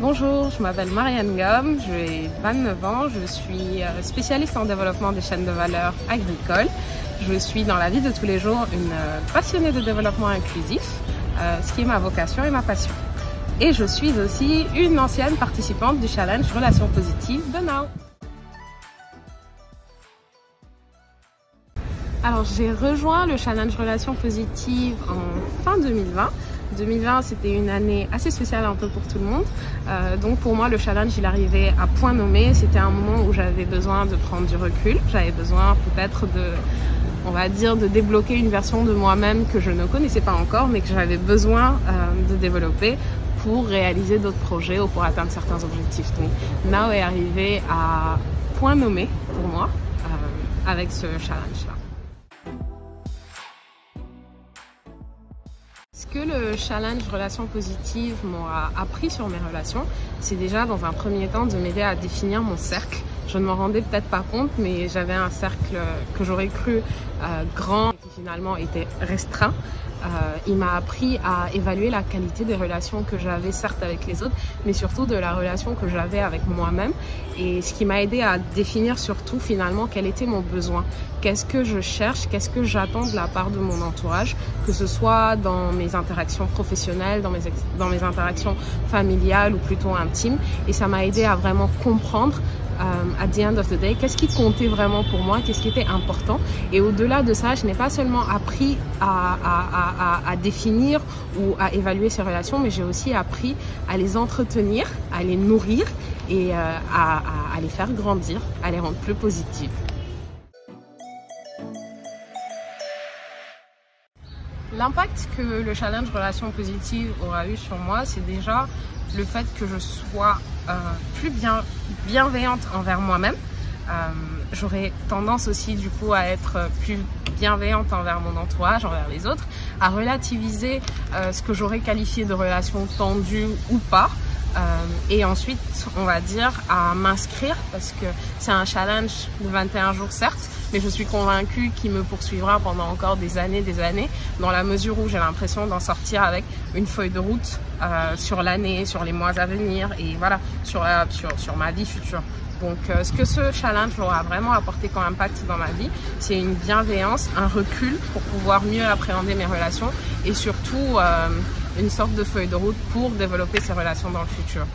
Bonjour, je m'appelle Marianne Gomme, j'ai 29 ans, je suis spécialiste en développement des chaînes de valeur agricoles. Je suis dans la vie de tous les jours une passionnée de développement inclusif, ce qui est ma vocation et ma passion. Et je suis aussi une ancienne participante du challenge Relations Positives de Now. Alors j'ai rejoint le challenge Relations Positives en fin 2020. 2020 c'était une année assez spéciale un peu pour tout le monde, donc pour moi le challenge il arrivait à point nommé. C'était un moment où j'avais besoin de prendre du recul, j'avais besoin peut-être de débloquer une version de moi-même que je ne connaissais pas encore mais que j'avais besoin de développer pour réaliser d'autres projets ou pour atteindre certains objectifs. Donc Now est arrivé à point nommé pour moi avec ce challenge là. Ce que le challenge Relations Positives m'a appris sur mes relations, c'est déjà dans un premier temps de m'aider à définir mon cercle. Je ne m'en rendais peut-être pas compte, mais j'avais un cercle que j'aurais cru grand et qui finalement était restreint. Il m'a appris à évaluer la qualité des relations que j'avais certes avec les autres, mais surtout de la relation que j'avais avec moi-même. Et ce qui m'a aidé à définir surtout finalement quel était mon besoin. Qu'est-ce que je cherche, qu'est-ce que j'attends de la part de mon entourage, que ce soit dans mes interactions professionnelles, dans mes interactions familiales ou plutôt intimes. Et ça m'a aidé à vraiment comprendre at the end of the day, qu'est-ce qui comptait vraiment pour moi, qu'est-ce qui était important. Et au-delà de ça, je n'ai pas seulement appris à définir ou à évaluer ces relations, mais j'ai aussi appris à les entretenir, à les nourrir et à les faire grandir, à les rendre plus positives. L'impact que le challenge Relations Positives aura eu sur moi, c'est déjà le fait que je sois plus bienveillante envers moi-même. J'aurais tendance aussi du coup à être plus bienveillante envers mon entourage, envers les autres, à relativiser ce que j'aurais qualifié de relations tendues ou pas. Et ensuite, on va dire, à m'inscrire parce que c'est un challenge de 21 jours certes, mais je suis convaincue qu'il me poursuivra pendant encore des années, dans la mesure où j'ai l'impression d'en sortir avec une feuille de route sur l'année, sur les mois à venir et voilà, sur ma vie future. Donc ce que ce challenge aura vraiment apporté comme impact dans ma vie, c'est une bienveillance, un recul pour pouvoir mieux appréhender mes relations et surtout une sorte de feuille de route pour développer ces relations dans le futur.